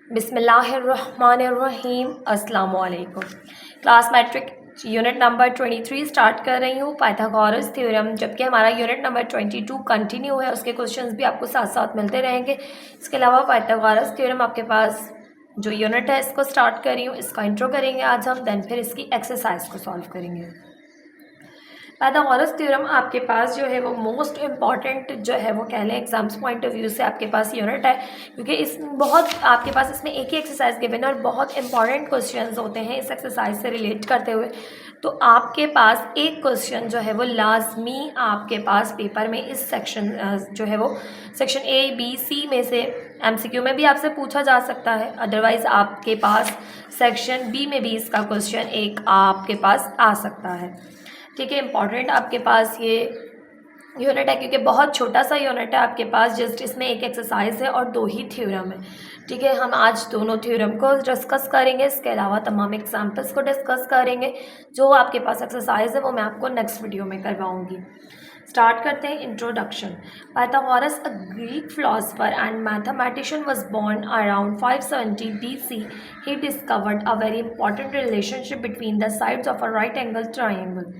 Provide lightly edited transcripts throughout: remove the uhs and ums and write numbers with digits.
बिस्मिल्लाहिर्रहमानिर्रहीम अस्सलाम वालेकुम। Class matric unit number 23 start कर रही हूँ, पाइथागोरस थ्योरम। जबकि हमारा यूनिट नंबर 22 कंटिन्यू है, उसके क्वेश्चंस भी आपको साथ साथ मिलते रहेंगे। इसके अलावा पाइथागोरस थ्योरम आपके पास जो यूनिट है इसको स्टार्ट कर रही हूँ, इसका इंट्रो करेंगे आज हम, देन फिर इसकी एक्सरसाइज को सॉल्व करेंगे। पाइथागोरस थ्योरम आपके पास जो है वो मोस्ट इम्पॉर्टेंट जो है वो कह लें एग्जाम्स पॉइंट ऑफ व्यू से आपके पास यूनिट है, क्योंकि इस बहुत आपके पास इसमें एक ही एक्सरसाइज गिवन है और बहुत इंपॉर्टेंट क्वेश्चंस होते हैं इस एक्सरसाइज से रिलेट करते हुए। तो आपके पास एक क्वेश्चन जो है वो लाजमी आपके पास पेपर में इस सेक्शन जो है वो सेक्शन A, B, C में से MCQ में भी आपसे पूछा जा सकता है। अदरवाइज़ आपके पास सेक्शन B में भी इसका क्वेश्चन एक आपके पास आ सकता है। ठीक है, इंपॉर्टेंट आपके पास ये यूनिट है क्योंकि बहुत छोटा सा यूनिट है आपके पास, जस्ट इसमें एक एक्सरसाइज है और 2 ही थ्योरम है। ठीक है, हम आज दोनों थ्योरम को डिस्कस करेंगे, इसके अलावा तमाम एग्जाम्पल्स को डिस्कस करेंगे। जो आपके पास एक्सरसाइज है वो मैं आपको नेक्स्ट वीडियो में करवाऊँगी। स्टार्ट करते हैं। Introduction. Pythagoras, a Greek philosopher and mathematician, was born around 570 BC. He discovered a very important relationship between the sides of a right angle triangle.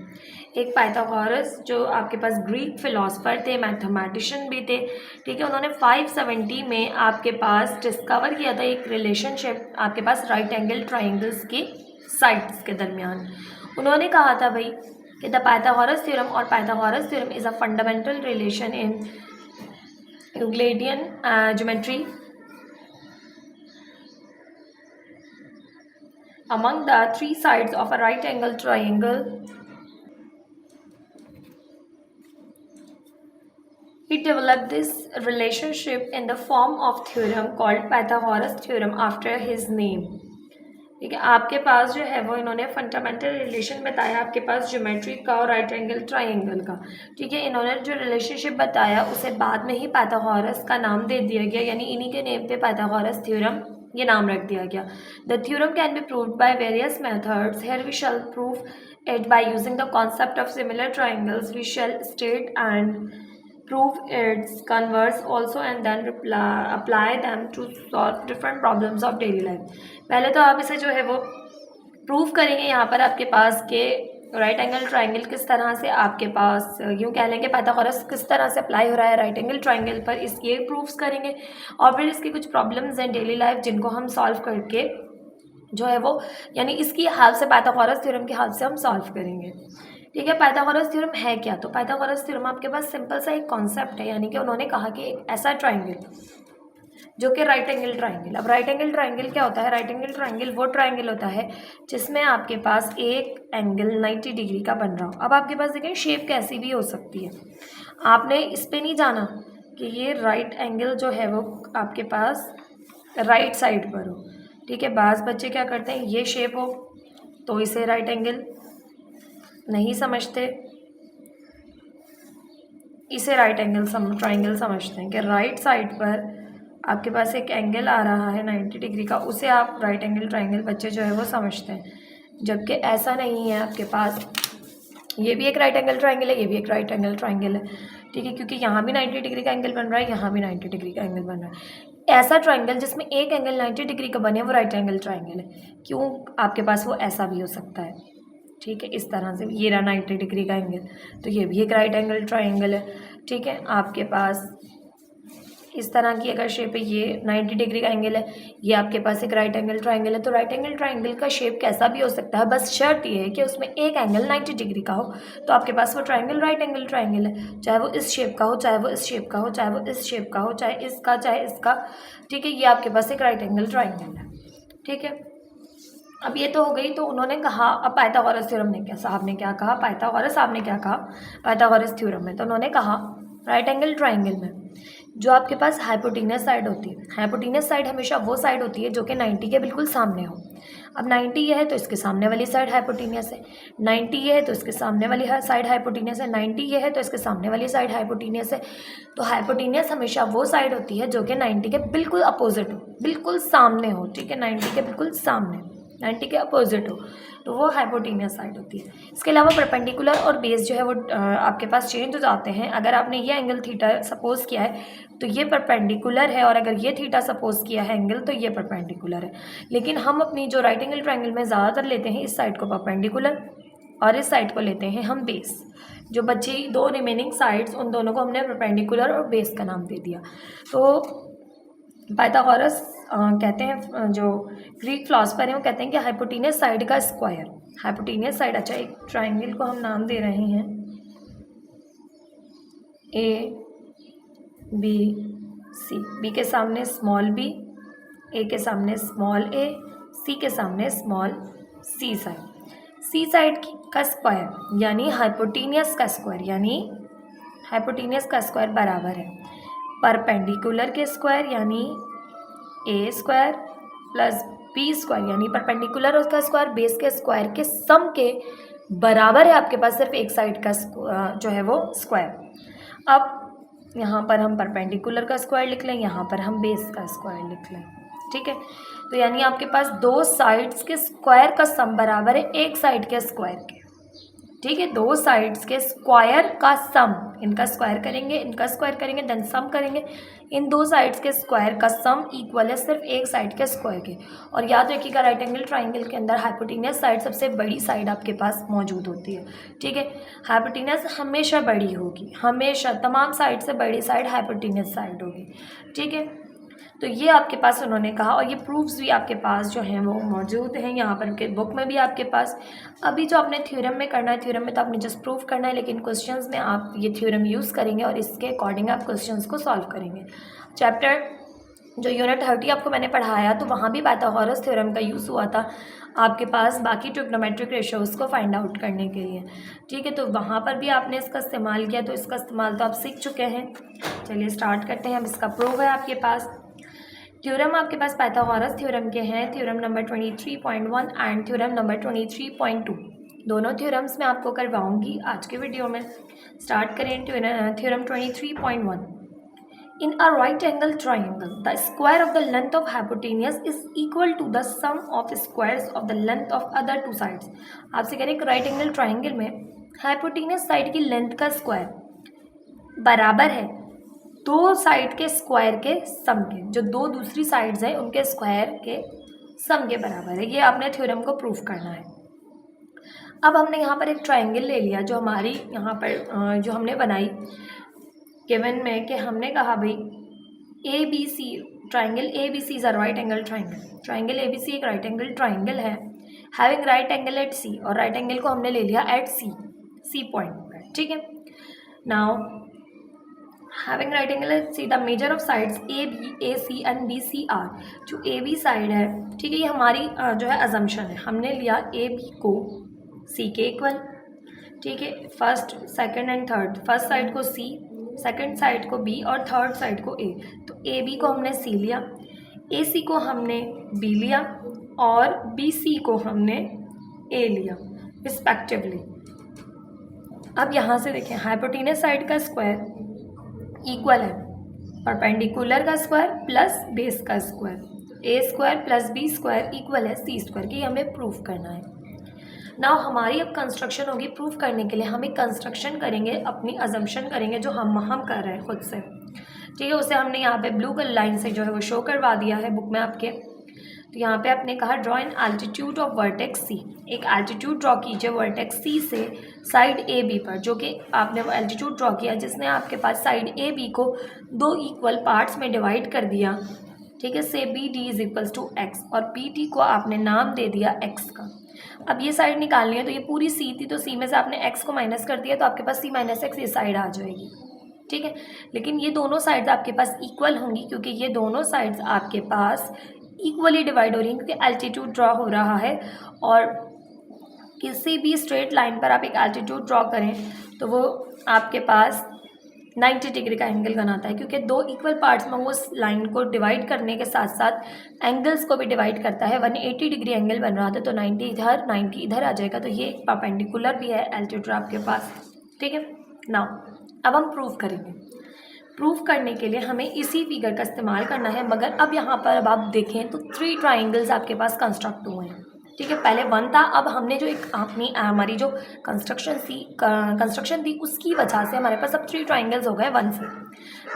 एक पाइथागोरस जो आपके पास ग्रीक फिलोसफर थे, mathematician भी थे। ठीक है, उन्होंने 570 में आपके पास डिस्कवर किया था एक रिलेशनशिप आपके पास राइट एंगल ट्राइंगल्स की साइड्स के दरमियान। उन्होंने कहा था भाई कि द पाइथागोरस थ्योरम और Pythagoras theorem is a fundamental relation in Euclidean geometry among the 3 sides of a right angle triangle. He developed this relationship in the form of theorem called Pythagoras theorem after his name. ठीक है, आपके पास जो है वो इन्होंने fundamental relation बताया आपके पास geometry का और राइट एंगल ट्राइंगल का। ठीक है, इन्होंने जो रिलेशनशिप बताया उसे बाद में ही पाइथागोरस का नाम दे दिया गया, यानी इन्हीं के नेम पे पाइथागोरस थ्योरम ये नाम रख दिया गया। The theorem can be proved by various methods. Here we shall prove it by using the concept of similar triangles. We shall state and prove its converse also and then apply them to solve different problems of daily life. पहले तो आप इसे जो है वो prove करेंगे यहाँ पर आपके पास के राइट एंगल ट्राइंगल किस तरह से आपके पास यूँ कह लेंगे पाइथागोरस किस तरह से अप्लाई हो रहा है राइट एंगल ट्राइंगल पर, इसके प्रूफ्स करेंगे और फिर इसकी कुछ प्रॉब्लम्स हैं डेली लाइफ जिनको हम सॉल्व करके जो है वो यानी इसकी हेल्प से पाइथागोरस थ्योरम की हेल्प से हम सॉल्व करेंगे। ठीक है, पाइथागोरस थ्योरम है क्या? तो पाइथागोरस थ्योरम आपके पास सिंपल सा एक कॉन्सेप्ट है, यानी कि उन्होंने कहा कि एक ऐसा ट्राइंगल जो कि राइट एंगल ट्राइंगल। अब राइट एंगल ट्राइंगल क्या होता है? राइट एंगल ट्राइंगल वो ट्राइंगल होता है जिसमें आपके पास एक एंगल 90 डिग्री का बन रहा हो। अब आपके पास देखें शेप कैसी भी हो सकती है, आपने इस पर नहीं जाना कि ये राइट एंगल जो है वो आपके पास राइट साइड पर हो। ठीक है, बाज़ बच्चे क्या करते हैं, ये शेप हो तो इसे राइट एंगल नहीं समझते, इसे राइट एंगल ट्राइंगल समझते हैं कि राइट साइड पर आपके पास एक एंगल आ रहा है 90 डिग्री का, उसे आप राइट एंगल ट्राइंगल बच्चे जो है वो समझते हैं। जबकि ऐसा नहीं है, आपके पास ये भी एक राइट एंगल ट्राइंगल है, ये भी एक राइट एंगल ट्राइंगल है। ठीक है, क्योंकि यहाँ भी 90 डिग्री का एंगल बन रहा है, यहाँ भी 90 डिग्री का एंगल बन रहा है। ऐसा ट्राइंगल जिसमें एक एंगल 90 डिग्री का बने वो राइट एंगल ट्राइंगल है। क्यों? आपके पास वो ऐसा भी हो सकता है। ठीक है, इस तरह से ये रहा 90 डिग्री का एंगल, तो ये भी एक राइट एंगल ट्राइंगल है। ठीक है, आपके पास इस तरह की अगर शेप है, ये 90 डिग्री का एंगल है, ये आपके पास एक राइट एंगल ट्राइंगल है। तो राइट एंगल ट्राइंगल का शेप कैसा भी हो सकता है, बस शर्त ये है कि उसमें एक एंगल 90 डिग्री का हो, तो आपके पास वो ट्राइंगल राइट एंगल ट्राइंगल है। चाहे वो इस शेप का हो, चाहे वो इस शेप का हो, चाहे वो इस शेप का हो, चाहे इसका चाहे इसका। ठीक है, ये आपके पास एक राइट एंगल ट्राइंगल है। ठीक है, अब ये तो हो गई। तो उन्होंने कहा, अब पाइथागोरस थ्योरम ने क्या साहब ने क्या कहा, पाइथागोरस साहब ने क्या कहा पाइथागोरस थ्योरम में, तो उन्होंने कहा राइट एंगल ट्राइंगल में जो आपके पास हाइपोटेन्यूस साइड होती है, हाइपोटेन्यूस साइड हमेशा वो साइड होती है जो कि 90 के बिल्कुल सामने हो। अब 90 ये है तो इसके सामने वाली साइड हाइपोटेन्यूस है, 90 ये है तो इसके सामने वाली साइड हाइपोटेन्यूस है, 90 ये है तो इसके सामने वाली साइड हाइपोटेन्यूस है। तो हाइपोटेन्यूस हमेशा वो साइड होती है जो कि 90 के बिल्कुल अपोजिट हो, बिल्कुल सामने हो। ठीक है, 90 के बिल्कुल सामने। 90 के अपोजिट हो तो वो हाइपोटेनियस साइड होती है। इसके अलावा परपेंडिकुलर और बेस जो है वो आपके पास चेंज हो जाते हैं। अगर आपने ये एंगल थीटा सपोज किया है तो ये परपेंडिकुलर है, और अगर ये थीटा सपोज किया है एंगल तो ये परपेंडिकुलर है। लेकिन हम अपनी जो राइट एंगल ट्रायंगल में ज़्यादातर लेते हैं इस साइड को परपेंडिकुलर और इस साइड को लेते हैं हम बेस। जो बची दो रिमेनिंग साइड्स उन दोनों को हमने परपेंडिकुलर और बेस का नाम दे दिया। तो पाइथागोरस कहते हैं, जो ग्रीक फिलोसफर हैं वो कहते हैं कि हाइपोटेनियस साइड का स्क्वायर, हाइपोटेनियस साइड, अच्छा एक ट्रायंगल को हम नाम दे रहे हैं ए बी सी, बी के सामने स्मॉल बी, ए के सामने स्मॉल ए, सी के सामने स्मॉल सी साइड। सी साइड का स्क्वायर यानी हाइपोटेनियस का स्क्वायर, यानी हाइपोटेनियस का स्क्वायर बराबर है परपेंडिकुलर के स्क्वायर यानी ए स्क्वायर प्लस बी स्क्वायर यानी परपेंडिकुलर उसका स्क्वायर बेस के स्क्वायर के सम के बराबर है। आपके पास सिर्फ एक साइड का जो है वो स्क्वायर। अब यहाँ पर हम परपेंडिकुलर का स्क्वायर लिख लें, यहाँ पर हम बेस का स्क्वायर लिख लें, ठीक है। तो यानी आपके पास दो साइड्स के स्क्वायर का सम बराबर है एक साइड के स्क्वायर के, ठीक है। दो साइड्स के स्क्वायर का सम, इनका स्क्वायर करेंगे इनका स्क्वायर करेंगे देन सम करेंगे, इन दो साइड्स के स्क्वायर का सम इक्वल है सिर्फ एक साइड के स्क्वायर के। और याद रखिएगा राइट एंगल ट्रायंगल के अंदर हाइपोटेनियस साइड सबसे बड़ी साइड आपके पास मौजूद होती है, ठीक है। हाइपोटेनियस हमेशा बड़ी होगी, हमेशा तमाम साइड से बड़ी साइड हाइपोटेनियस साइड होगी, ठीक है। तो ये आपके पास उन्होंने कहा, और ये प्रूफ्स भी आपके पास जो हैं वो मौजूद हैं यहाँ पर उनके बुक में भी आपके पास। अभी जो आपने थ्योरम में करना है, थ्योरम में तो आपने जस्ट प्रूफ करना है, लेकिन क्वेश्चंस में आप ये थ्योरम यूज़ करेंगे और इसके अकॉर्डिंग आप क्वेश्चंस को सॉल्व करेंगे। चैप्टर जो यूनिट 30 आपको मैंने पढ़ाया तो वहाँ भी पाइथागोरस थ्योरम का यूज़ हुआ था आपके पास बाकी ट्रिग्नोमेट्रिक रेशियोज़ को फाइंड आउट करने के लिए, ठीक है। तो वहाँ पर भी आपने इसका इस्तेमाल किया, तो इसका इस्तेमाल तो आप सीख चुके हैं। चलिए स्टार्ट करते हैं। अब इसका प्रूफ है आपके पास। थ्योरम आपके पास पाइथागोरस थ्योरम के हैं, theorem number 23.1 and theorem number 23.2। दोनों थ्योरम्स मैं आपको करवाऊंगी आज के वीडियो में। स्टार्ट करें theorem 23.1। In a right angle triangle the square of the length of hypotenuse is equal to the sum of squares of the length of other two sides. आपसे कह रहे हैं राइट एंगल ट्राइंगल में hypotenuse side की length का square बराबर है दो साइड के स्क्वायर के सम के, जो दो दूसरी साइड्स हैं उनके स्क्वायर के सम के बराबर है। ये आपने थ्योरम को प्रूफ करना है। अब हमने यहाँ पर एक ट्रायंगल ले लिया जो हमारी यहाँ पर जो हमने बनाई गिवन में, कि हमने कहा भाई A B C triangle A B C is a right angle triangle. Triangle A B C एक राइट एंगल ट्राइंगल है having right angle at C, और राइट एंगल को हमने ले लिया एट सी पॉइंट पर, ठीक है। Now having right angle at C the measure of sides A B A C and B C are. जो ए बी साइड है, ठीक है, ये हमारी जो है अजम्पशन है। हमने लिया ए बी को सी के इक्वल, ठीक है। First second and third, first side को सी, सेकंड साइड को बी और थर्ड साइड को ए। तो ए बी को हमने सी लिया, ए सी को हमने बी लिया और बी सी को हमने ए लिया रिस्पेक्टिवली। अब यहाँ से देखें हाइपोटेनियस साइड का स्क्वायर इक्वल है परपेंडिकुलर का स्क्वायर प्लस बेस का square. A square plus B square equal है सी स्क्वायर की, हमें प्रूफ करना है। नाउ हमारी अब कंस्ट्रक्शन होगी प्रूफ करने के लिए। हम एक कंस्ट्रक्शन करेंगे, अपनी अजम्पशन करेंगे जो हम कर रहे हैं खुद से, ठीक है। उसे हमने यहाँ पे ब्लू कलर लाइन से जो है वो शो करवा दिया है बुक में आपके। तो यहाँ पे आपने कहा draw an altitude of vertex C. एक एल्टीट्यूड ड्रॉ कीजिए वर्टेक्स सी से साइड ए बी पर, जो कि आपने वो एल्टीट्यूड ड्रॉ किया जिसने आपके पास साइड ए बी को दो इक्वल पार्ट्स में डिवाइड कर दिया, ठीक है। से B D is equals to X, और पी टी को आपने नाम दे दिया एक्स का। अब ये साइड निकालनी है, तो ये पूरी सी थी, तो सी में से आपने एक्स को माइनस कर दिया, तो आपके पास सी माइनस एक्स ये साइड आ जाएगी, ठीक है। लेकिन ये दोनों साइड्स आपके पास इक्वल होंगी क्योंकि ये दोनों साइड्स आपके पास इक्वली डिवाइड हो रही हैं, क्योंकि एल्टीट्यूड ड्रॉ हो रहा है। और किसी भी स्ट्रेट लाइन पर आप एक एल्टीट्यूड ड्रॉ करें तो वो आपके पास 90 डिग्री का एंगल बनाता है, क्योंकि दो इक्वल पार्ट्स में वो उस लाइन को डिवाइड करने के साथ साथ एंगल्स को भी डिवाइड करता है। 180 डिग्री एंगल बन रहा था, तो 90 इधर 90 इधर आ जाएगा, तो ये परपेंडिकुलर भी है एल्टीट्यूड आपके पास, ठीक है। नाउ अब हम प्रूफ करेंगे। प्रूफ करने के लिए हमें इसी फिगर का इस्तेमाल करना है, मगर अब यहाँ पर अब आप देखें तो 3 ट्राइंगल्स आपके पास कंस्ट्रक्ट हुए हैं, ठीक है, पहले 1 था, अब हमने जो एक अपनी हमारी जो कंस्ट्रक्शन थी उसकी वजह से हमारे पास अब 3 ट्राइंगल्स हो गए 1 से।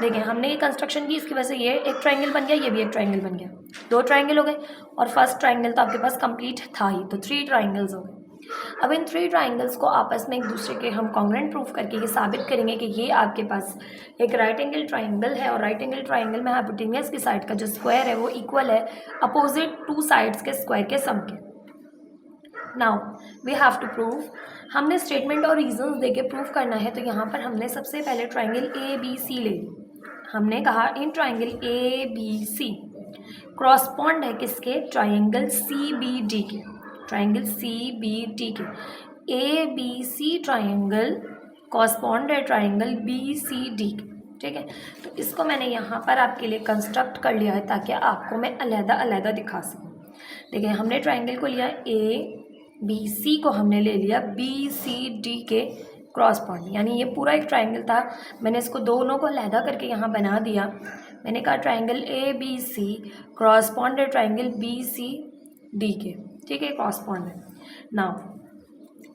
देखें, हमने ये कंस्ट्रक्शन की, इसकी वजह से ये एक ट्राइंगल बन गया, ये भी एक ट्राइंगल बन गया, 2 ट्राइंगल हो गए, और फर्स्ट ट्राइंगल तो आपके पास कंप्लीट था ही, तो 3 ट्राइंगल्स हो गए। अब इन 3 ट्राइंगल्स को आपस में एक दूसरे के हम कॉन्ग्रुएंट प्रूफ करके ये साबित करेंगे कि ये आपके पास एक राइट एंगल ट्राइंगल है, और राइट एंगल ट्राइंगल में हाइपोटेन्यूस की साइड का जो स्क्वायर है वो इक्वल है अपोजिट 2 साइड्स के स्क्वायर के सम के। Now we have to prove, हमने स्टेटमेंट और रीजंस देके प्रूफ करना है। तो यहाँ पर हमने सबसे पहले ट्राइंगल ए बी सी ले ली। हमने कहा इन triangle A B C correspond है किसके, ट्राइंगल सी बी डी के, ट्राइंगल सी बी डी के। A B C triangle correspond है ट्राइंगल बी सी डी के, ठीक है। तो इसको मैंने यहाँ पर आपके लिए कंस्ट्रक्ट कर लिया है ताकि आपको मैं अलहदा अलहदा दिखा सकूँ। देखिए, हमने ट्राइंगल को लिया ए बी सी को हमने ले लिया बी सी डी के क्रॉसपॉन्ड, यानी ये पूरा एक ट्राइंगल था, मैंने इसको दोनों को अलहदा करके यहाँ बना दिया। मैंने कहा triangle A B C correspond है ट्राइंगल बी सी डी के, ठीक है, क्रॉसपॉन्ड है। नाउ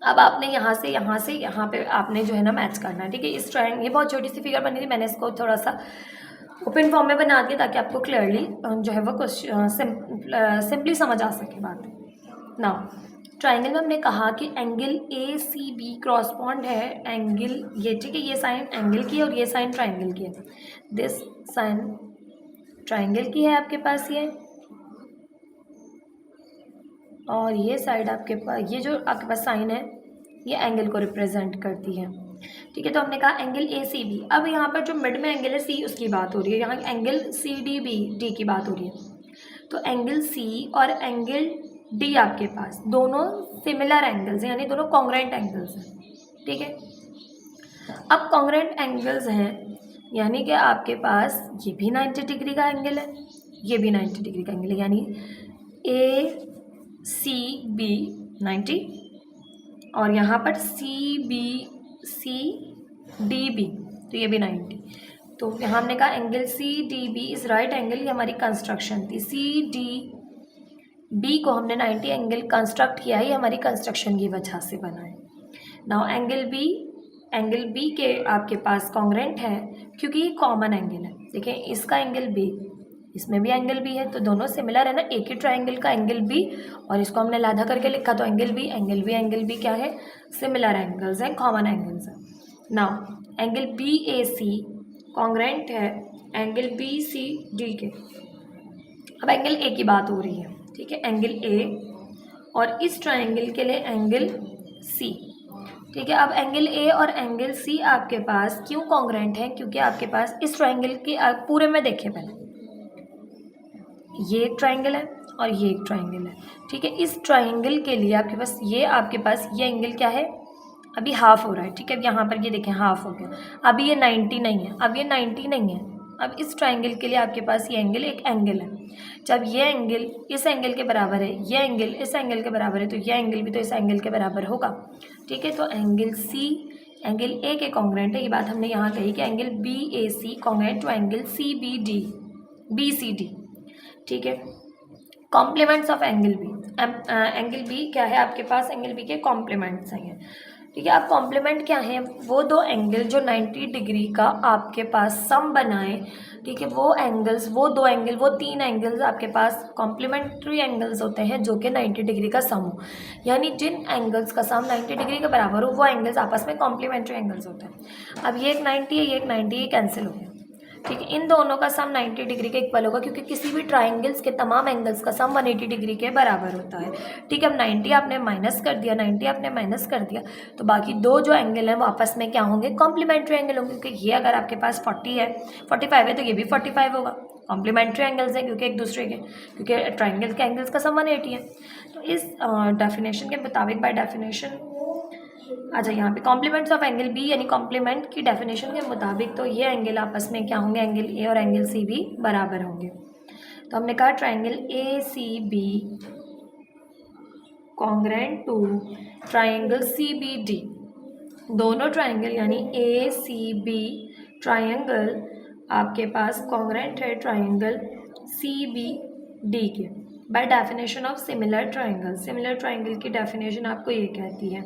अब आपने यहाँ से यहाँ पे आपने जो है ना मैच करना है, ठीक है। इस ट्राइंगल, ये बहुत छोटी सी फिगर बनी थी, मैंने इसको थोड़ा सा ओपन फॉर्म में बना दिया ताकि आपको क्लियरली जो है वो क्वेश्चन सिंपली समझ आ सके बात। नाउ ट्राइंगल में हमने कहा कि एंगल ए सी बी क्रॉसपॉन्ड है एंगल ये, ठीक है, ये साइन एंगल की है और ये साइन ट्राइंगल की है। दिस साइन ट्राइंगल की है आपके पास ये, और ये साइड आपके पास, ये जो आपके पास साइन है ये एंगल को रिप्रेजेंट करती है, ठीक है। तो हमने कहा एंगल ए सी बी। अब यहाँ पर जो मिड में एंगल है सी, उसकी बात हो रही है, यहाँ angle C D B D की बात हो रही है। तो एंगल सी और एंगल डी आपके पास दोनों सिमिलर एंगल्स हैं, यानी दोनों कॉन्ग्रुएंट एंगल्स हैं, ठीक है। अब कॉन्ग्रुएंट एंगल्स हैं यानी कि आपके पास ये भी 90 डिग्री का एंगल है, ये भी 90 डिग्री का एंगल है, यानी ए सी बी 90 और यहाँ पर C B C D B, तो ये भी 90। तो यहाँ हमने कहा angle C D B is right angle, ये हमारी कंस्ट्रक्शन थी। सी डी बी को हमने 90 एंगल कंस्ट्रक्ट किया है, ये हमारी कंस्ट्रक्शन की वजह से बना है। नाउ एंगल बी के आपके पास कॉन्ग्रुएंट है क्योंकि ये कॉमन एंगल है। देखिए, इसका एंगल बी, इसमें भी एंगल बी है, तो दोनों सिमिलर है ना, एक ही ट्राइंगल का एंगल बी, और इसको हमने लाधा करके लिखा तो एंगल बी क्या है, सिमिलर एंगल्स हैं, कॉमन एंगल्स हैं। Now angle B A C congruent है एंगल बी सी डी के। अब एंगल ए की बात हो रही है, ठीक है, एंगल ए और इस ट्राइंगल के लिए एंगल सी, ठीक है। अब एंगल ए और एंगल सी आपके पास क्यों कॉन्ग्रुएंट है, क्योंकि आपके पास इस ट्राइंगल के पूरे में देखिए, पहले ये एक ट्राइंगल है और ये एक ट्राइंगल है, ठीक है। इस ट्राइंगल के लिए आपके पास ये एंगल क्या है, अभी हाफ हो रहा है, ठीक है। अब यहाँ पर ये देखें हाफ हो गया, अभी ये 90 नहीं है, अब ये 90 नहीं है। अब इस ट्राइंगल के लिए आपके पास ये एंगल एक एंगल है, जब ये एंगल इस एंगल के बराबर है, ये एंगल इस एंगल के बराबर है, तो ये एंगल भी तो इस एंगल के बराबर होगा, ठीक है। तो एंगल सी एंगल ए के कॉन्ग्रुएंट है, ये बात हमने यहाँ कही कि angle B A C congruent to angle C B C D, ठीक है। कॉम्प्लीमेंट्स ऑफ एंगल बी क्या है आपके पास, एंगल बी के कॉम्प्लीमेंट्स हैं, ठीक है। अब कॉम्प्लीमेंट क्या है, वो दो एंगल जो 90 डिग्री का आपके पास सम बनाए, ठीक है, वो तीन एंगल्स आपके पास कॉम्प्लीमेंट्री एंगल्स होते हैं जो कि 90 डिग्री का सम हो, यानी जिन एंगल्स का सम 90 डिग्री के बराबर हो वो एंगल्स आपस में कॉम्प्लीमेंट्री एंगल्स होते हैं। अब ये एक 90 है, ये एक 90, ये कैंसिल हो गया, ठीक है। इन दोनों का सम 90 डिग्री के इक्वल होगा क्योंकि किसी भी ट्राइंगल्स के तमाम एंगल्स का सम 180 डिग्री के बराबर होता है, ठीक है। अब 90 आपने माइनस कर दिया तो बाकी दो जो एंगल हैं वो आपस में क्या होंगे, कॉम्प्लीमेंट्री एंगल होंगे, क्योंकि ये अगर आपके पास 45 है तो ये भी 45 होगा, कॉम्प्लीमेंट्री एंगल्स हैं क्योंकि एक दूसरे के, क्योंकि ट्राइंगल के एंगल्स का सम 180 है। तो इस डेफिनेशन के मुताबिक, बाय डेफिनेशन, अच्छा यहाँ पे कॉम्प्लीमेंट्स ऑफ एंगल बी यानी कॉम्प्लीमेंट की डेफिनेशन के मुताबिक तो ये एंगल आपस में क्या होंगे, एंगल ए और एंगल सी भी बराबर होंगे। तो हमने कहा triangle A C B congruent to triangle C B D, दोनों ट्राइंगल यानी ए सी बी ट्राइंगल आपके पास कॉन्ग्रुएंट है ट्राइंगल सी बी डी के, by definition of similar triangle, similar triangle की डेफिनेशन आपको ये कहती है।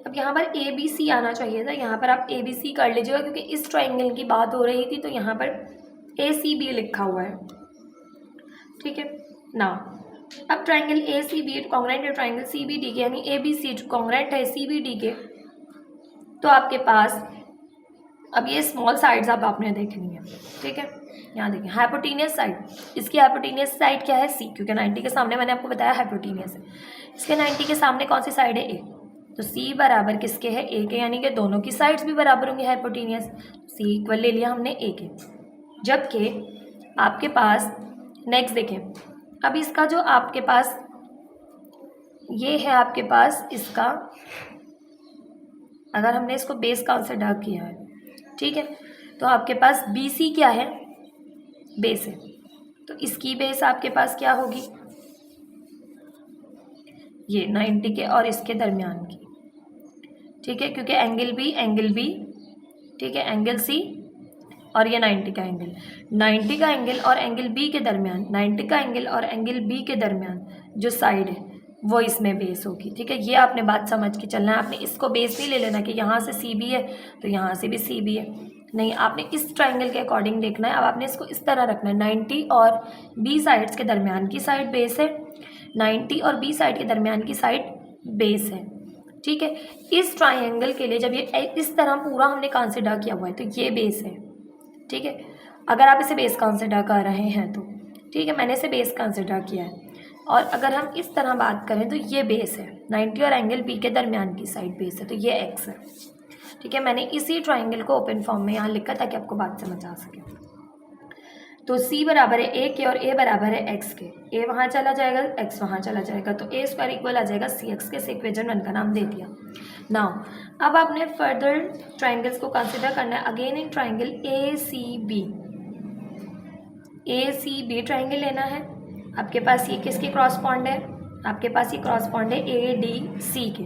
अब यहाँ पर ए बी सी आना चाहिए था, यहाँ पर आप ए बी सी कर लीजिएगा क्योंकि इस ट्राइंगल की बात हो रही थी, तो यहाँ पर ए सी बी लिखा हुआ है। ठीक है ना। अब triangle A C B congruent है ट्राइंगल सी बी डी के, यानी ए बी सी कॉन्ग्रेंट है सी बी डी के, तो आपके पास अब ये स्मॉल साइड्स अब आपने देखनी है। ठीक है, यहाँ देखिए हाइपोटेनियस साइड, इसकी हाइपोटेनियस साइड क्या है सी, क्योंकि 90 के सामने मैंने आपको बताया हाइपोटेनियस है। इसके 90 के सामने कौन सी साइड है ए, तो सी बराबर किसके है ए के, यानी कि दोनों की साइड्स भी बराबर होंगी हाइपोटेनियस, सी इक्वल ले लिया हमने ए के। जबकि आपके पास नेक्स्ट देखें, अब इसका जो आपके पास ये है आपके पास इसका, अगर हमने इसको बेस कंसिडर किया है, ठीक है, तो आपके पास बी सी क्या है, बेस है, तो इसकी बेस आपके पास क्या होगी, ये 90 के और इसके दरमियान की। ठीक है, क्योंकि एंगल बी, ठीक है, एंगल सी और ये 90 का एंगल, 90 का एंगल और एंगल बी के दरमियान, 90 का एंगल और एंगल बी के दरमियान जो साइड है वो इसमें बेस होगी। ठीक है, ये आपने बात समझ के चलना है। आपने इसको बेस नहीं ले लेना कि यहाँ से सी बी है तो यहाँ से भी सी बी है, नहीं, आपने इस ट्राइंगल के अकॉर्डिंग देखना है। अब आपने इसको इस तरह रखना है, 90 और बी साइड्स के दरमियान की साइड बेस है, 90 और बी साइड के दरमियान की साइड बेस है। ठीक है, इस ट्राइंगल के लिए जब ये इस तरह पूरा हमने कंसिडर किया हुआ है तो ये बेस है। ठीक है, अगर आप इसे बेस कंसिडर कर रहे हैं तो ठीक है, मैंने इसे बेस कंसिडर किया है। और अगर हम इस तरह बात करें तो ये बेस है, 90 और एंगल बी के दरमियान की साइड बेस है, तो ये एक्स है। ठीक है, मैंने इसी ट्राइंगल को ओपन फॉर्म में यहाँ लिखा ताकि आपको बात समझ आ सके। तो C बराबर है ए के और ए बराबर है एक्स के, ए वहाँ चला जाएगा एक्स वहाँ चला जाएगा, तो ए स्क्वायर इक्वल आ जाएगा सी एक्स के, इक्वेशन 1 का नाम दे दिया। नाउ अब आपने फर्दर ट्राइंगल्स को कंसिडर करना है। Again in triangle A C B triangle लेना है। आपके पास ये किसके क्रॉसपॉन्ड है, आपके पास ये क्रॉसपॉन्ड है ए डी सी के।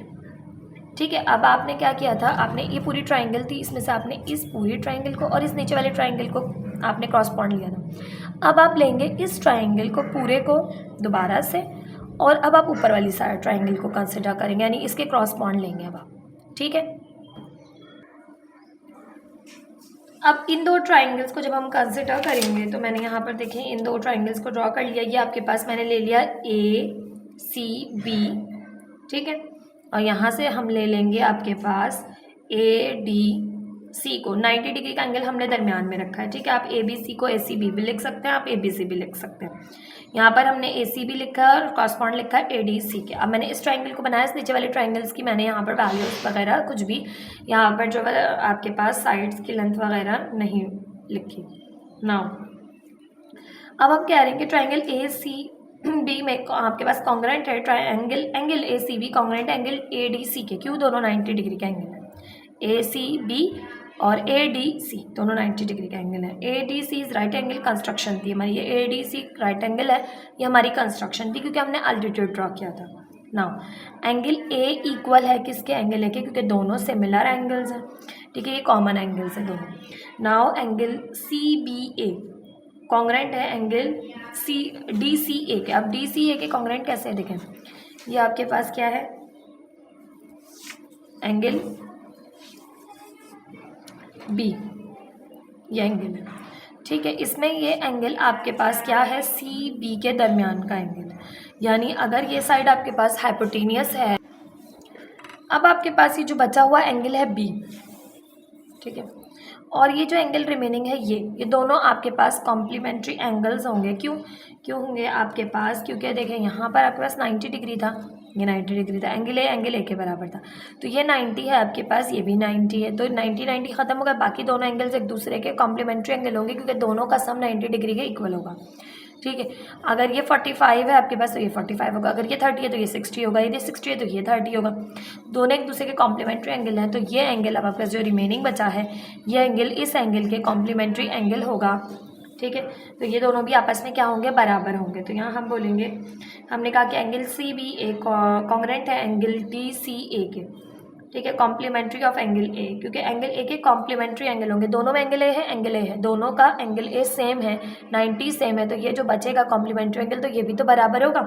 ठीक है, अब आपने क्या किया था, आपने ये पूरी ट्राइंगल थी, इसमें से आपने इस पूरी ट्राइंगल को और इस नीचे वाले ट्राइंगल को आपने क्रॉसपॉन्ड लिया था। अब आप लेंगे इस ट्राइंगल को पूरे को दोबारा से, और अब आप ऊपर वाली साइड ट्राइंगल को कंसिडर करेंगे, यानी इसके क्रॉसपॉन्ड लेंगे अब आप। ठीक है, अब इन दो ट्राइंगल्स को जब हम कंसिडर करेंगे तो मैंने यहाँ पर देखें इन दो ट्राइंगल्स को ड्रॉ कर लिया। ये आपके पास मैंने ले लिया ए सी बी, ठीक है, और यहाँ से हम ले लेंगे आपके पास ए डी सी को। 90 डिग्री का एंगल हमने दरमियान में रखा है। ठीक है, आप ए बी सी को ए सी बी भी लिख सकते हैं, आप ए बी सी भी लिख सकते हैं। यहाँ पर हमने ए सी बी लिखा है और कॉरस्पॉन्ड लिखा है ए डी सी के। अब मैंने इस ट्राइंगल को बनाया, इस नीचे वाले ट्राइंगल्स की मैंने यहाँ पर वैल्यूज वगैरह कुछ भी यहाँ पर जो है आपके पास साइड्स की लेंथ वगैरह नहीं लिखी। नाउ अब हम कह रहे हैं कि ट्राइंगल ए सी बी में आपके पास कॉन्ग्रेंट है angle A C B congruent angle A D C के। क्यों, दोनों 90 डिग्री का एंगल है। ए सी बी और ए डी सी दोनों 90 डिग्री का एंगल है। A D C is right angle construction थी हमारी, ये A D C right angle है, ये हमारी कंस्ट्रक्शन थी क्योंकि हमने अल्टीट्यूड ड्रॉ किया था। नाउ एंगल ए इक्वल है किसके, एंगल ए के, क्योंकि दोनों सिमिलर एंगल्स हैं। ठीक है, ये कॉमन एंगल्स हैं दोनों। नाउ एंगल सी बी ए कॉन्ग्रेंट है एंगल सी डी सी ए के। अब डी सी ए के कॉन्ग्रेंट कैसे है देखें, ये आपके पास क्या है, एंगल बी, ये एंगल है। ठीक है, इसमें ये एंगल आपके पास क्या है, सी बी के दरमियान का एंगल है, यानी अगर ये साइड आपके पास हाइपोटेनियस है। अब आपके पास ये जो बचा हुआ एंगल है बी, ठीक है, और ये जो एंगल रिमेनिंग है ये दोनों आपके पास कॉम्प्लीमेंट्री एंगल्स होंगे। क्यों होंगे आपके पास, क्योंकि देखें यहाँ पर आपके पास 90 डिग्री था, ये 90 डिग्री था, एंगल ए के बराबर था, तो ये 90 है आपके पास, ये भी 90 है, तो 90 ख़त्म हो गया। बाकी दोनों एंगल्स एक दूसरे के कॉम्प्लीमेंट्री एंगल होंगे क्योंकि दोनों का सम 90 डिग्री के इक्वल होगा। ठीक है, अगर ये 45 है आपके पास तो ये 45 होगा, अगर ये 30 है तो ये 60 होगा, यदि 60 है तो ये 30 होगा। दोनों एक दूसरे के कॉम्प्लीमेंट्री एंगल हैं, तो ये एंगल अब आपका जो रिमेनिंग बचा है ये एंगल इस एंगल के कॉम्प्लीमेंट्री एंगल होगा। ठीक है, तो ये दोनों भी आपस में क्या होंगे, बराबर होंगे। तो यहाँ हम बोलेंगे, हमने कहा कि एंगल सी बी ए कॉन्ग्रेंट है एंगल डी सी ए के। ठीक है, कॉम्प्लीमेंट्री ऑफ एंगल ए, क्योंकि एंगल ए के कॉम्प्लीमेंट्री एंगल होंगे, दोनों में एंगल ए है, एंगल ए है, दोनों का एंगल ए सेम है, 90 सेम है, तो ये जो बचेगा कॉम्प्लीमेंट्री एंगल तो ये भी तो बराबर होगा।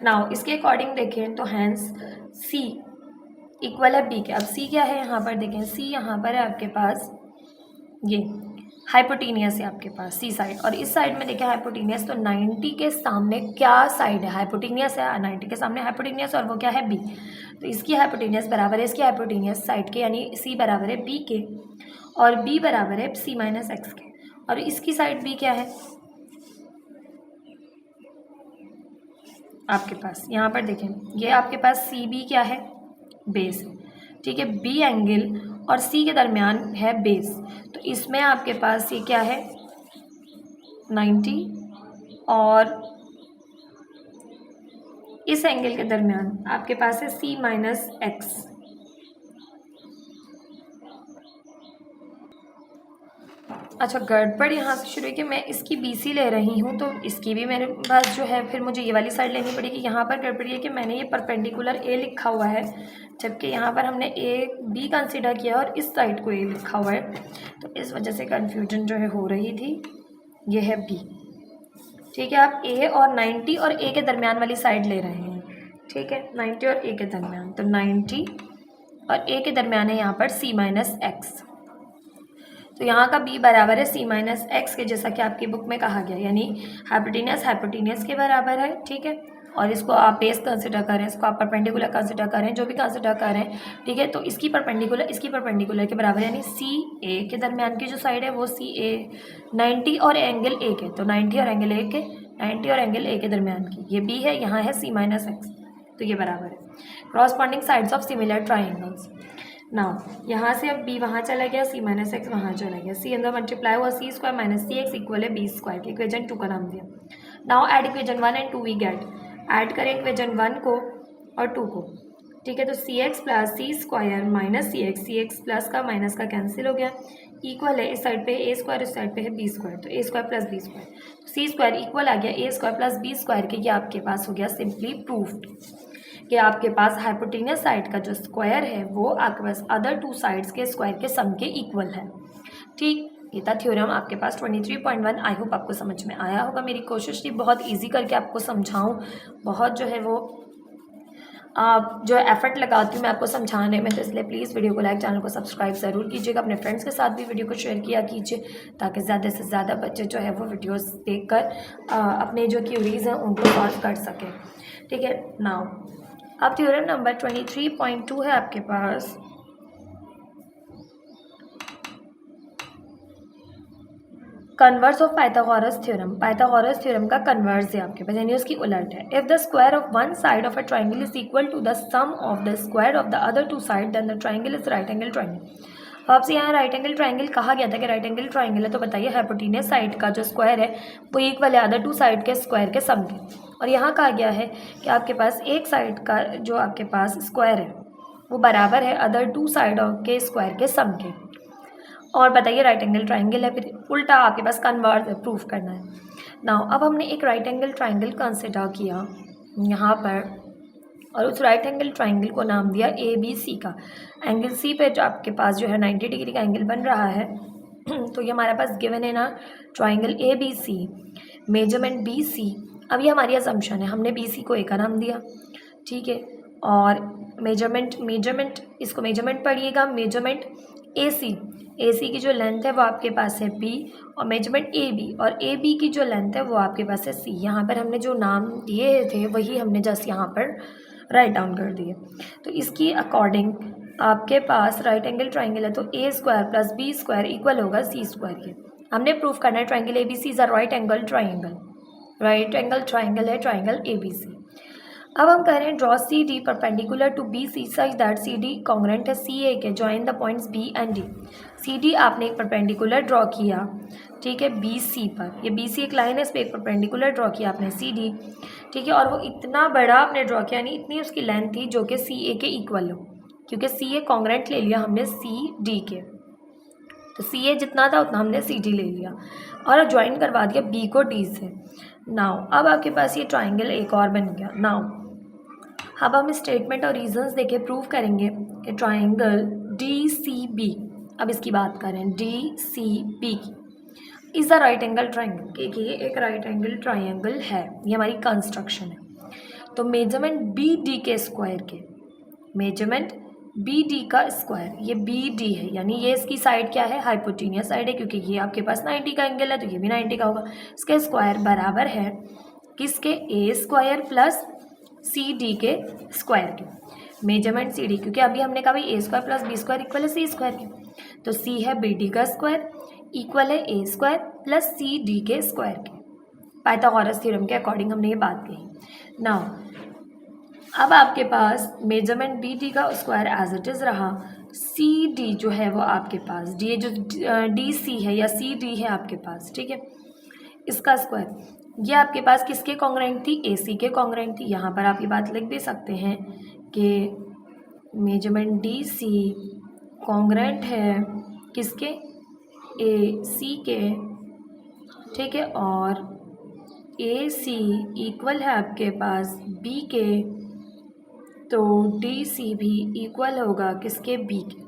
नाउ इसके अकॉर्डिंग देखें तो हैंस सी इक्वल है बी के। अब सी क्या है यहाँ पर देखें, सी यहाँ पर है आपके पास ये हाइपोटीनियस है आपके पास सी साइड, और इस साइड में देखें हाइपोटीनियस, तो 90 के सामने क्या साइड है, हाइपोटीनियस है, 90 के सामने हाइपोटीनियस, और वो क्या है बी, तो इसकी हाइपोटीनियस बराबर है इसकी हाइपोटीनियस साइड के, यानी सी बराबर है बी के और बी बराबर है सी माइनस एक्स के, और इसकी साइड बी क्या है आपके पास, यहाँ पर देखें ये आपके पास सी बी क्या है बेस, ठीक है, बी एंगल और सी के दरमियान है बेस, तो इसमें आपके पास ये क्या है 90 और इस एंगल के दरमियान आपके पास है सी माइनस एक्स। अच्छा गड़बड़ यहाँ से शुरू है कि मैं इसकी BC ले रही हूँ, तो इसकी भी मेरे पास जो है फिर मुझे ये वाली साइड लेनी पड़ेगी। यहाँ पर गड़बड़ है कि मैंने ये परपेंडिकुलर A लिखा हुआ है, जबकि यहाँ पर हमने B कंसीडर किया और इस साइड को A लिखा हुआ है, तो इस वजह से कन्फ्यूजन जो है हो रही थी। ये है B, ठीक है, आप A और 90 और A के दरमियान वाली साइड ले रहे हैं, ठीक है, 90 और A के दरमियान, तो 90 और A के दरमियान है यहाँ पर C माइनस एक्स, तो यहाँ का B बराबर है C माइनस एक्स के, जैसा कि आपकी बुक में कहा गया, यानी हाइपोटीनियस के बराबर है, ठीक है, और इसको आप बेस कंसिडर करें, इसको आप परपेंडिकुलर कंसिडर करें, जो भी कंसिडर करें, ठीक है, तो इसकी परपेंडिकुलर के बराबर, यानी सी ए के दरमियान की जो साइड है वो सी ए 90 और एंगल ए के, तो 90 और एंगल ए के दरमियान की ये B है, यहाँ है C माइनस एक्स, तो ये बराबर है corresponding sides of similar triangles. Now यहाँ से अब B वहाँ चला गया, C माइनस एक्स वहाँ चला गया, C अंदर मल्टीप्लाई हुआ, C square minus C X equal है बी स्क्वायर के, इक्वेशन 2 का नाम दिया। Now add equation 1 and 2 we get, add करें इक्वेशन 1 को और 2 को, ठीक है, तो C X plus C square minus C X plus का माइनस का कैंसिल हो गया, इक्वल है इस साइड पे ए स्क्वायर, इस साइड पे है बी स्क्वायर, तो ए स्क्वायर प्लस बी स्क्वायर, तो सी स्क्वायर इक्वल आ गया ए स्क्वायर प्लस बी स्क्वायर के, ये आपके पास हो गया सिंपली प्रूफ्ड कि आपके पास हाइपोटेनियस साइड का जो स्क्वायर है वो आपके पास अदर टू साइड्स के स्क्वायर के सम के इक्वल है। ठीक, ये था थ्योरम आपके पास 23.1। आई होप आपको समझ में आया होगा। मेरी कोशिश थी बहुत इजी करके आपको समझाऊं, बहुत जो है वो जो एफर्ट लगाती हूँ मैं आपको समझाने में, तो इसलिए प्लीज़ वीडियो को लाइक, चैनल को सब्सक्राइब ज़रूर कीजिएगा, अपने फ्रेंड्स के साथ भी वीडियो को शेयर किया कीजिए, ताकि ज़्यादा से ज़्यादा बच्चे जो है वो वीडियोस देखकर अपने जो क्यूरीज़ हैं उनको सॉल्व कर सकें। ठीक है, नाउ अब थ्योरम नंबर 23.2 है आपके पास। Converse of Pythagoras theorem, Pythagoras theorem का कन्वर्स है आपके पास, यानी उसकी उलट है। If the square of one side of a triangle is equal to the sum of the square of the other two side, then the triangle is right angle triangle. तो आपसे यहाँ राइट एंगल ट्राइंगल कहा गया था कि right angle triangle है, तो बताइए हाइपोटेनियस साइड का जो स्क्वायर है वो इक्वल है अदर टू साइड के स्क्वायर के सम के। और यहाँ कहा गया है कि आपके पास एक साइड का जो आपके पास स्क्वायर है वो बराबर है अदर टू साइड के स्क्वायर के सम के। और बताइए राइट एंगल ट्राइंगल है, फिर उल्टा आपके पास कन्वर्स है, प्रूफ करना है। नाउ अब हमने एक राइट एंगल ट्राइंगल कंसिडर किया यहाँ पर, और उस राइट एंगल ट्राइंगल को नाम दिया ABC का। एंगल C पे जो आपके पास जो है 90 डिग्री का एंगल बन रहा है, तो ये हमारे पास गिवन है ना ट्राइंगल ABC, मेजरमेंट BC। अब ये हमारी असम्पशन है, हमने BC को A का नाम दिया, ठीक है, और मेजरमेंट इसको मेजरमेंट पढ़िएगा, मेजरमेंट AC की जो लेंथ है वो आपके पास है B, और मेजरमेंट AB, और AB की जो लेंथ है वो आपके पास है C। यहाँ पर हमने जो नाम दिए थे वही हमने जस्ट यहाँ पर राइट डाउन कर दिए। तो इसकी अकॉर्डिंग आपके पास राइट एंगल ट्राइंगल है, तो A square plus B square equal होगा C स्क्वायर के। हमने प्रूफ करना है triangle ABC is a right angle triangle, right angle triangle है ट्राइंगल ABC। अब हम कह रहे हैं draw CD perpendicular to BC such that CD congruent है CA के, join the points B and D। CD आपने एक परपेंडिकुलर ड्रॉ किया, ठीक है, BC पर, ये BC एक लाइन है, इस पर एक परपेंडिकुलर ड्रॉ किया आपने CD, ठीक है, और वो इतना बड़ा आपने ड्रॉ किया, यानी इतनी उसकी लेंथ थी जो कि CA के इक्वल हो, क्योंकि CA कॉन्ग्रेंट ले लिया हमने CD के, तो CA जितना था उतना हमने CD ले लिया और ज्वाइन करवा दिया B को D से। नाउ अब आपके पास ये ट्राइंगल एक और बन गया। नाउ अब हम स्टेटमेंट और रीजंस देके प्रूव करेंगे कि ट्राइंगल DCB, अब इसकी बात करें DCB is a right angle triangle, कि ये एक राइट एंगल ट्राइंगल है, ये हमारी कंस्ट्रक्शन है। तो मेजरमेंट BD के स्क्वायर के, मेजरमेंट BD का स्क्वायर, ये BD है यानी ये इसकी साइड क्या है, हाइपोटेनियस साइड है, क्योंकि ये आपके पास 90 का एंगल है तो ये भी 90 का होगा। इसके स्क्वायर बराबर है किसके, A स्क्वायर प्लस CD के स्क्वायर के। मेजरमेंट CD, क्योंकि अभी हमने कहा भाई A square plus B square equal है C स्क्वायर के, तो C है BD का स्क्वायर इक्वल है A स्क्वायर प्लस CD के स्क्वायर के। पाइथागोरस थ्योरम के अकॉर्डिंग हमने ये बात कही। नाउ अब आपके पास मेजरमेंट BD का स्क्वायर एज इट इज़ रहा, CD जो है वो आपके पास D जो DC है या CD है आपके पास, ठीक है, इसका स्क्वायर ये आपके पास किसके कॉन्ग्रेंट थी, AC के कॉन्ग्रेंट थी। यहाँ पर आप ये बात लिख भी सकते हैं कि मेजरमेंट DC कॉन्ग्रेंट है किसके, AC के, ठीक है, और AC इक्वल है आपके पास B के, तो DC भी इक्वल होगा किसके, B के,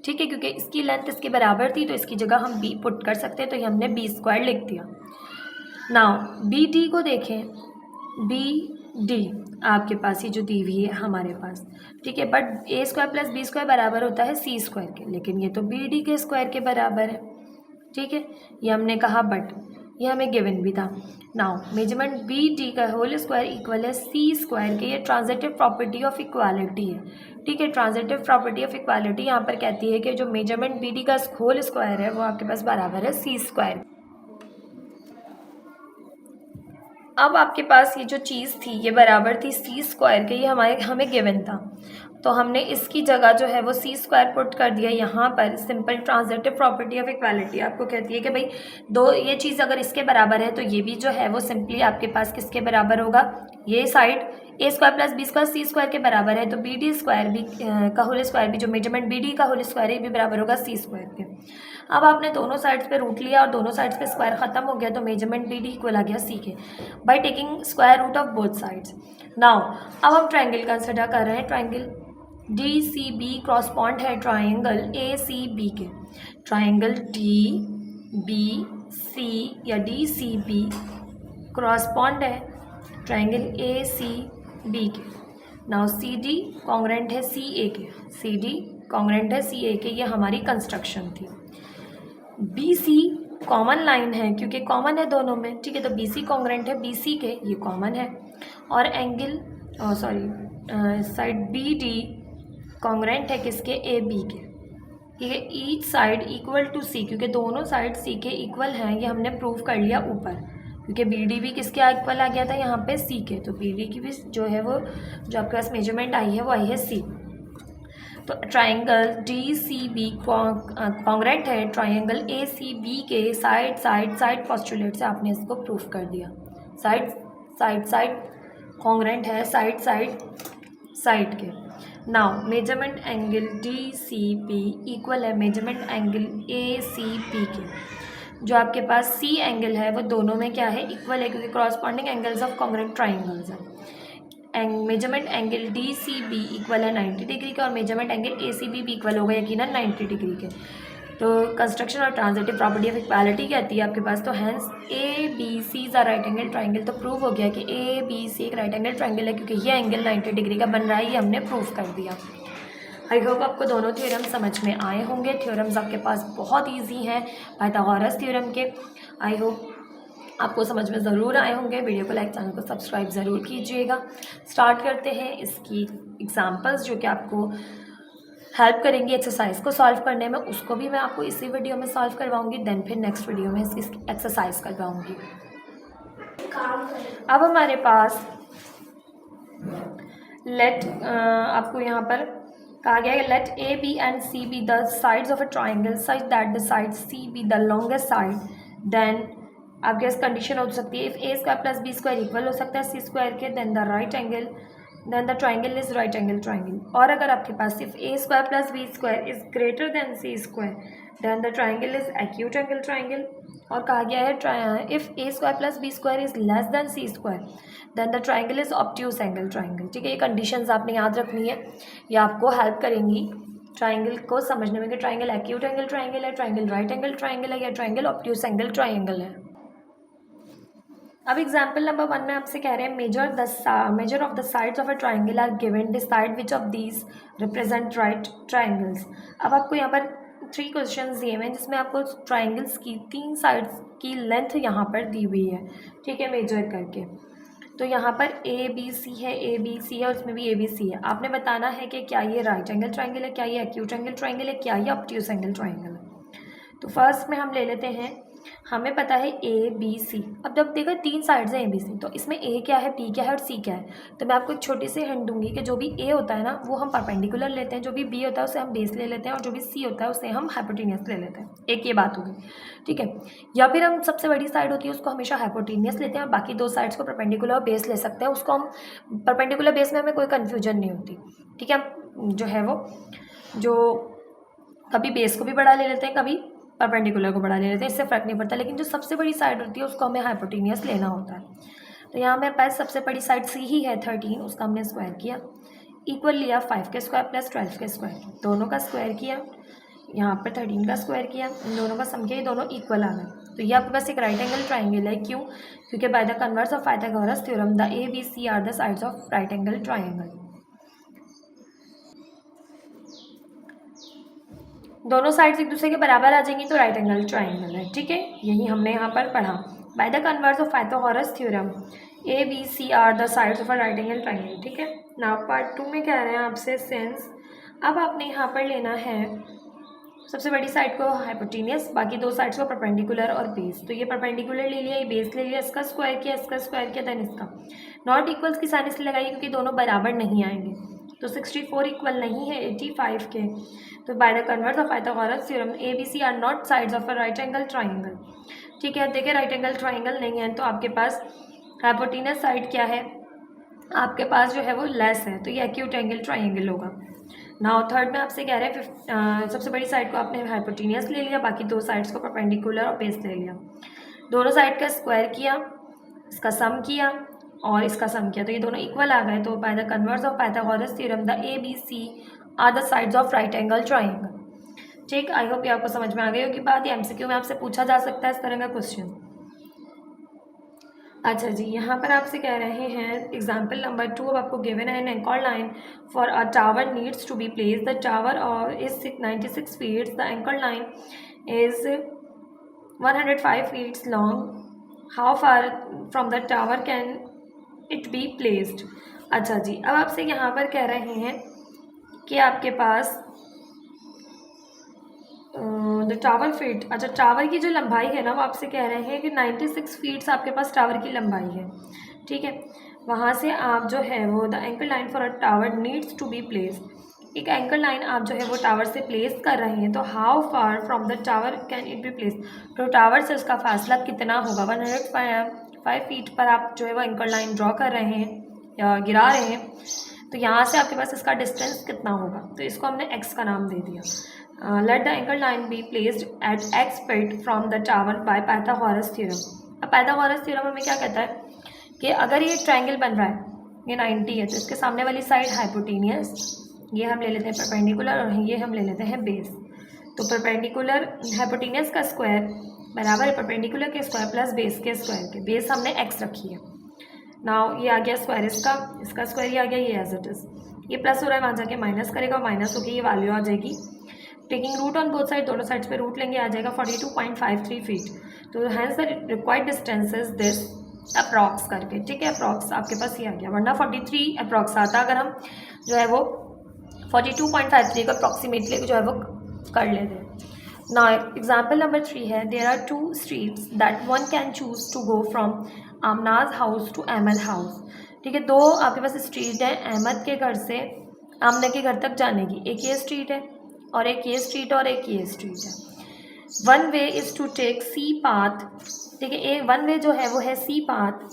ठीक है, क्योंकि इसकी लेंथ इसके बराबर थी तो इसकी जगह हम B पुट कर सकते हैं, तो ये हमने B स्क्वायर लिख दिया। नाउ BD को देखें, BD आपके पास ये जो दी हुई है हमारे पास, ठीक है, but A square plus B square बराबर होता है C स्क्वायर के, लेकिन ये तो BD के स्क्वायर के बराबर है, ठीक है, ये हमने कहा, बट ये हमें गिवन भी था। नाउ मेजरमेंट BD का होल स्क्वायर इक्वल है C स्क्वायर के, ये ट्रांजिटिव प्रॉपर्टी ऑफ इक्वालिटी है, ठीक है, ट्रांजिटिव प्रॉपर्टी ऑफ इक्वालिटी यहाँ पर कहती है कि जो मेजरमेंट BD का होल स्क्वायर है वो आपके पास बराबर है C स्क्वायर। अब आपके पास ये जो चीज़ थी ये बराबर थी C स्क्वायर के, ये हमें गिवन था, तो हमने इसकी जगह जो है वो C स्क्वायर पुट कर दिया। यहाँ पर simple transitive property of equality आपको कहती है कि भाई दो ये चीज़ अगर इसके बराबर है तो ये भी जो है वो सिंपली आपके पास किसके बराबर होगा, ये side A square plus B square C square के बराबर है, तो BD स्क्वायर भी का होल स्क्वायर भी जो मेजरमेंट BD का होल स्क्वायर है भी बराबर होगा C स्क्वायर के। अब आपने दोनों साइड्स पे रूट लिया और दोनों साइड्स पे स्क्वायर खत्म हो गया, तो मेजरमेंट BD इक्वल आ गया C के by taking square root of both sides. Now अब हम ट्राइंगल कंसिडर कर रहे हैं, ट्राइंगल DCB क्रॉसपॉन्ड है ट्राइंगल ACB के, ट्राइंगल DBC या DCB क्रॉसपॉन्ड है ट्राइंगल ACB के। नाउ CD कॉन्ग्रेंट है CA के, CD कॉन्ग्रेंट है CA के, ये हमारी कंस्ट्रक्शन थी। BC कॉमन लाइन है क्योंकि कॉमन है दोनों में, ठीक है, तो BC कॉन्ग्रेंट है BC के, ये कॉमन है, और एंगल साइड BD कॉन्ग्रेंट है किसके, AB के, ठीक है, each side equal to C, क्योंकि दोनों साइड C के इक्वल हैं, ये हमने प्रूव कर लिया ऊपर, क्योंकि BD भी किसके इक्वल आ गया था यहाँ पे C के, तो BD की भी जो है वो जो आपके पास मेजरमेंट आई है वो आई है C। तो ट्राइंगल DCB कॉन्ग्रेंट है ट्राइंगल ACB के, साइड पोस्टुलेट से आपने इसको प्रूफ कर दिया, साइड कॉन्ग्रेंट है साइड के। Now measurement angle DCB equal है मेजरमेंट एंगल ACB के, जो आपके पास C एंगल है वो दोनों में क्या है, इक्वल है, क्योंकि corresponding angles of congruent triangles हैं। मेजरमेंट एंगल DCB इक्वल है 90 डिग्री का और मेजरमेंट एंगल ACB भी इक्वल होगा यकीनन 90 डिग्री के। तो कंस्ट्रक्शन और ट्रांजिटिव प्रॉपर्टी ऑफ इक्वालिटी कहती है आपके पास, तो hence ABC is a right angle triangle, तो प्रूव हो गया कि ABC एक राइट एंगल ट्राइंगल है क्योंकि ये एंगल 90 डिग्री का बन रहा है, ये हमने प्रूव कर दिया। आई होप आपको दोनों थ्योरम समझ में आए होंगे। थ्योरम्स आपके पास बहुत ईजी हैं पाइथागोरस थ्योरम के। आई होप आपको समझ में ज़रूर आए होंगे। वीडियो को लाइक, चैनल को सब्सक्राइब ज़रूर कीजिएगा। स्टार्ट करते हैं इसकी एग्जांपल्स जो कि आपको हेल्प करेंगी एक्सरसाइज को सॉल्व करने में, उसको भी मैं आपको इसी वीडियो में सॉल्व करवाऊंगी, देन फिर नेक्स्ट वीडियो में इसकी एक्सरसाइज करवाऊंगी। अब हमारे पास लेट आपको यहाँ पर कहा गया है let AB and C be the sides of a triangle such that the side C be the longest side, then आपके पास कंडीशन हो सकती है if A square plus B square equal हो सकता है C स्क्वायर के, then the triangle is right angle triangle. और अगर आपके पास if A square plus B square is greater than C square, then the triangle is acute angle triangle. और कहा गया है if A square plus B square is less than C square then the triangle is obtuse angle triangle. ठीक है, ये conditions आपने याद रखनी है, ये आपको हेल्प करेंगी ट्राइंगल को समझने में कि ट्राइंगल एक्यूट एंगल ट्राइंगल है, ट्राइंगल राइट एंगल ट्राइंगल है, या ट्राइंगल ऑब्ट्यूज एंगल ट्राइंगल है। अब एग्जाम्पल नंबर 1 में आपसे कह रहे हैं measure of the sides of a triangle are given, decide which of these represent right triangles. अब आपको यहाँ पर 3 क्वेश्चंस दिए हुए हैं जिसमें आपको ट्राइंगल्स की 3 साइड्स की लेंथ यहाँ पर दी हुई है। ठीक है, मेजर करके। तो यहाँ पर ए बी सी है, ए बी सी है और उसमें भी ए बी सी है। आपने बताना है कि क्या ये राइट एंगल ट्राइंगल है, क्या ये एक्यूट एंगल ट्राइंगल है, क्या ये ऑब्ट्यूज एंगल ट्राइंगल है। तो फर्स्ट में हम ले लेते हैं, हमें पता है ए बी सी। अब जब देखो 3 साइड्स हैं ए बी सी, तो इसमें ए क्या है, बी क्या है और सी क्या है। तो मैं आपको एक छोटी सी हिंट दूंगी कि जो भी ए होता है ना वो हम परपेंडिकुलर लेते हैं, जो भी बी होता है उसे हम बेस ले लेते हैं, और जो भी सी होता है उसे हम हाइपोटेनियस ले लेते हैं। एक ये बात होगी, ठीक है। या फिर हम सबसे बड़ी साइड होती है उसको हमेशा हाइपोटेनियस लेते हैं और बाकी 2 साइड्स को परपेंडिकुलर बेस ले सकते हैं। उसको हम परपेंडिकुलर बेस में हमें कोई कन्फ्यूजन नहीं होती। ठीक है, हम जो है वो जो कभी बेस को भी बड़ा ले लेते हैं, कभी परपेंडिकुलर को बड़ा ले लेते हैं, इससे फ़र्क नहीं पड़ता। लेकिन जो सबसे बड़ी साइड होती है उसको हमें हाइपोटेनियस लेना होता है। तो यहाँ मेरे पास सबसे बड़ी साइड सी ही है 13, उसका हमने स्क्वायर किया, इक्वल लिया 5 के स्क्वायर प्लस 12 के स्क्वायर, दोनों का स्क्वायर किया, यहाँ पर 13 का स्क्वायर किया, इन दोनों का सम किया, ये दोनों इक्वल आ गए। तो ये आपके पास एक राइट एंगल ट्राइंगल है। क्यों? क्योंकि by the converse of Pythagoras theorem the A B C are the sides of right angle triangle. दोनों साइड्स एक दूसरे के बराबर आ जाएंगी तो राइट एंगल ट्राइंगल है। ठीक है, यही हमने यहाँ पर पढ़ा। By the converse of Pythagoras theorem A B C are the sides of a right angle triangle. ठीक है, नाउ पार्ट 2 में कह रहे हैं आपसे सेंस। अब आपने यहाँ पर लेना है सबसे बड़ी साइड को हाइपोटेनियस, बाकी 2 साइड्स को परपेंडिकुलर और बेस। तो ये परपेंडिकुलर ले लिया, ये बेस ले लिया, इसका स्क्वायर किया, इसका स्क्वायर किया, देन इसका। नॉट इक्वल्स की साइन इसलिए लगाइए क्योंकि दोनों बराबर नहीं आएंगे। तो 64 इक्वल नहीं है 85 के। तो by the converse of Pythagoras theorem A B C are not sides of a right angle triangle. ठीक है, देखिए राइट एंगल ट्राइंगल नहीं है तो आपके पास हाइपोटेनियस साइड क्या है, आपके पास जो है वो लेस है, तो ये एक्यूट एंगल ट्राइंगल होगा। नाउ थर्ड में आपसे कह रहे हैं सबसे बड़ी साइड को आपने हाइपोटेनियस ले लिया, बाकी 2 साइड्स को परपेंडिकुलर और बेस ले लिया, दोनों साइड का स्क्वायर किया, इसका सम किया और इसका सम किया, तो ये दोनों इक्वल आ गए। तो by the converse of Pythagoras theorem the A B C are the sides of right angle triangle. ठीक, आई होप ये आपको समझ में आ गई होगी बात। ये एमसीक्यू में आपसे पूछा जा सकता है इस तरह का क्वेश्चन। अच्छा जी, यहाँ पर आपसे कह रहे हैं एग्जाम्पल नंबर 2। अब आपको गिवन है an anchor line for a tower needs to be place. The tower is 96 feets, the anchor line is 105 feets long. How far from the tower can it be placed. अच्छा जी, अब आपसे यहाँ पर कह रहे हैं कि आपके पास द टावर फीट। अच्छा, टावर की जो लंबाई है ना वो आपसे कह रहे हैं कि 96 फीट्स आपके पास टावर की लंबाई है। ठीक है, वहाँ से आप जो है वो the anchor line for a tower needs to be placed. एक एंकर लाइन आप जो है वो टावर से प्लेस कर रहे हैं, तो how far from the tower can it be placed. तो टावर से उसका फासला कितना होगा। 105 फीट पर आप जो है वो एंकर लाइन ड्रॉ कर रहे हैं या गिरा रहे हैं, तो यहाँ से आपके पास इसका डिस्टेंस कितना होगा। तो इसको हमने x का नाम दे दिया। Let the anchor line be placed at x feet from the tower by Pythagoras theorem. अब पाइथागोरस थ्योरम हमें क्या कहता है कि अगर ये ट्रायंगल बन रहा है, ये 90 है, तो इसके सामने वाली साइड हाइपोटेनियस, ये हम ले लेते हैं परपेंडिकुलर और ये हम ले लेते हैं बेस। तो परपेंडिकुलर हाइपोटेनियस का स्क्वायर बराबर है परपेंडिकुलर के स्क्वायर प्लस बेस के स्क्वायर के। बेस हमने x रखी है। नाउ ये आ गया स्क्वायर इसका स्क्वायर, ये आ गया ये एज इट इज़। ये प्लस हो रहा है, वहाँ जाके माइनस करेगा, माइनस होकर ये वैल्यू आ जाएगी। Taking root on both side, दोनों साइड्स पे रूट लेंगे, आ जाएगा 42.53 फीट। तो hence the required distance is this approx करके। ठीक है, अप्रॉक्स आपके पास ये आ गया, वरना 43 अप्रॉक्स आता अगर हम जो है वो 42.53 को अप्रॉक्सीमेटली जो है वो कर लेते। नाउ एग्जाम्पल नंबर 3 है, there are 2 streets that one can choose to go from Amna's house to Ahmad house. ठीक है, 2 आपके पास स्ट्रीट है अहमद के घर से आमना के घर तक जाने की। एक ये स्ट्रीट है और एक ये स्ट्रीट और एक ये स्ट्रीट है। One way is to take C path. ठीक है, वन वे जो है वो है C path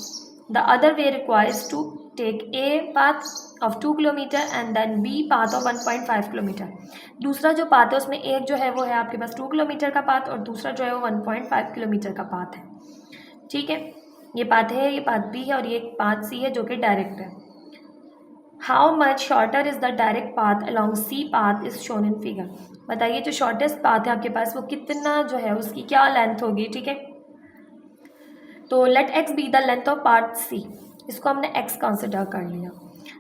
the other way requires to take A path of 2 kilometre and then B path of 1.5 kilometre. दूसरा जो पाथ है उसमें एक जो है वो है आपके पास 2 किलोमीटर का पाथ और दूसरा जो है वो 1.5 किलोमीटर का पाथ है। ठीक है, ये पाथ है, ये पाथ बी है और ये पाथ सी है जो कि डायरेक्ट है। How much shorter is the direct path along C path is shown in figure. बताइए जो शॉर्टेस्ट पाथ है आपके पास वो कितना जो है उसकी क्या लेंथ होगी। ठीक है, तो let X be the length of part C, इसको हमने एक्स कंसिडर कर लिया।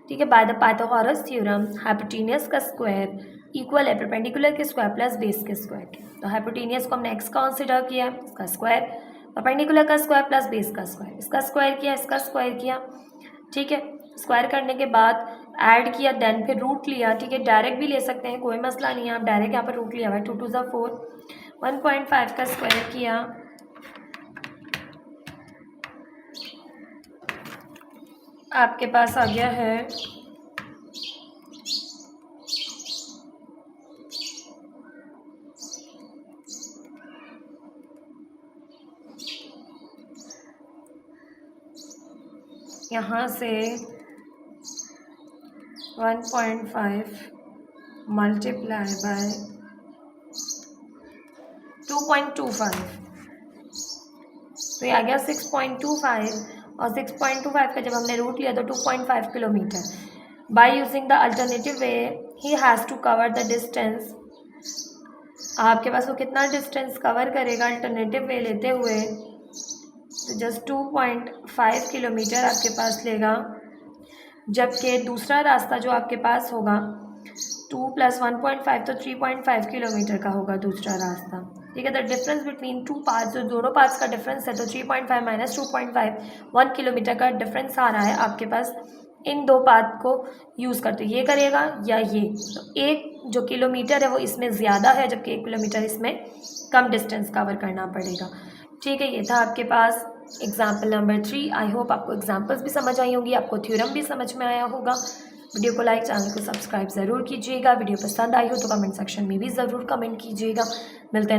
ठीक है, by the Pythagoras theorem hypotenuse का स्क्वायर इक्वल है परपेंडिकुलर के स्क्वायर प्लस बेस के स्क्वायर के। तो हाइपोटेन्यूस को हमने एक्स कंसिडर किया, इसका स्क्वायर, परपेंडिकुलर का स्क्वायर प्लस बेस का स्क्वायर, इसका स्क्वायर किया, इसका स्क्वायर किया। ठीक है, स्क्वायर करने के बाद ऐड किया, देन फिर रूट लिया। ठीक है, डायरेक्ट भी ले सकते हैं, कोई मसला नहीं है, आप डायरेक्ट यहाँ पर रूट लिया हुआ है। 2 2 ज़ा 4, 1.5 का स्क्वायर किया, आपके पास आ गया है यहाँ से 1.5 मल्टीप्लाई बाय 2.25, तो ये आ गया 6.25 और 6.25 का जब हमने रूट लिया तो 2.5 kilometre. By using the alternative way he has to cover the distance. आपके पास वो कितना डिस्टेंस कवर करेगा अल्टरनेटिव वे लेते हुए, तो जस्ट 2.5 किलोमीटर आपके पास लेगा, जबकि दूसरा रास्ता जो आपके पास होगा 2 + 1.5 तो 3.5 किलोमीटर का होगा दूसरा रास्ता। ठीक है, the difference between two parts, जो दोनों पार्ट्स का डिफरेंस है, तो 3.5 माइनस 2.5 1 किलोमीटर का डिफरेंस आ रहा है आपके पास इन दो पाथ को यूज़ करते। ये करेगा या ये, तो 1 जो किलोमीटर है वो इसमें ज़्यादा है जबकि 1 किलोमीटर इसमें कम डिस्टेंस कवर करना पड़ेगा। ठीक है, ये था आपके पास एग्जाम्पल नंबर 3। आई होप आपको एग्जाम्पल्स भी समझ आई होंगी, आपको थ्योरम भी समझ में आया होगा। वीडियो को लाइक, चैनल को सब्सक्राइब ज़रूर कीजिएगा। वीडियो पसंद आई हो तो कमेंट सेक्शन में भी ज़रूर कमेंट कीजिएगा। मिलते हैं